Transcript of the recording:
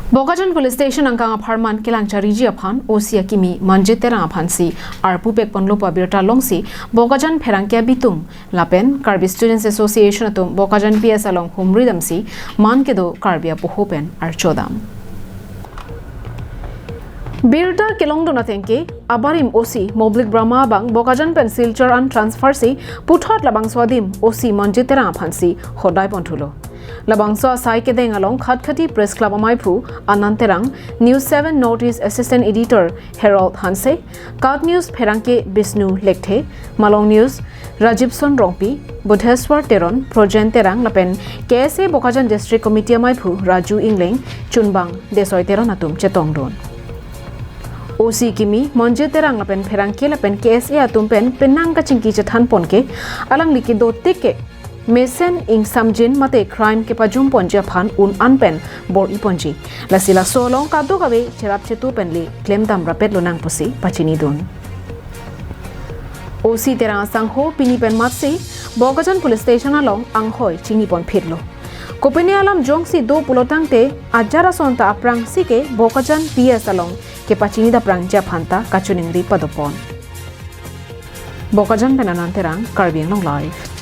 Bokajan Police Station angkang apartment kilang chariji aphan OC akimi Manjit Terang aphan si arpu pek panlopa birta longsi Bokajan pherangke bitum lapen Karbi Students Association atum Bokajan P.S along humridam si man kedo karbia pohopen ar chodam Birta kelong dona tengke abarim OC Moblik Brahma bang Bokajan pencil charan transfer si puthot labang swadim OC Manjit Terang aphan si hodai ponthulo Labangso asai ke deng along khatkhati press club amai phu Anand Terang News 7 Notice Assistant Editor Harold Hanse Card News pherangke Bisnu Lekthe Malong News Rajibson Rongpi Budheswar Teron Projen Terang lapen KSA Bokajan District Committee amai phu Raju Ingleng Chunbang Desoi Teron atum chetong don OC Kimi Manjit Terang lapen pherangke lapen KSA atum pen penang ka chingki chathan ponke alang liki do teke Mesen ing samjin mate crime ke pajum ponja phan un anpen bor iponji lasila solong kadu kawe cherap chetu penli claim dam rapet lonang pusi pachini don OC Terang sangho pini pen matsi Bokajan Police Station along anghoi chingi pon phirlo kopene alam jongsi do pulotang te ajara sonta aprang sike Bokajan P.S along ke pachini da prang ja phanta kachuningri padopon Bokajan P.S Terang Karbi long live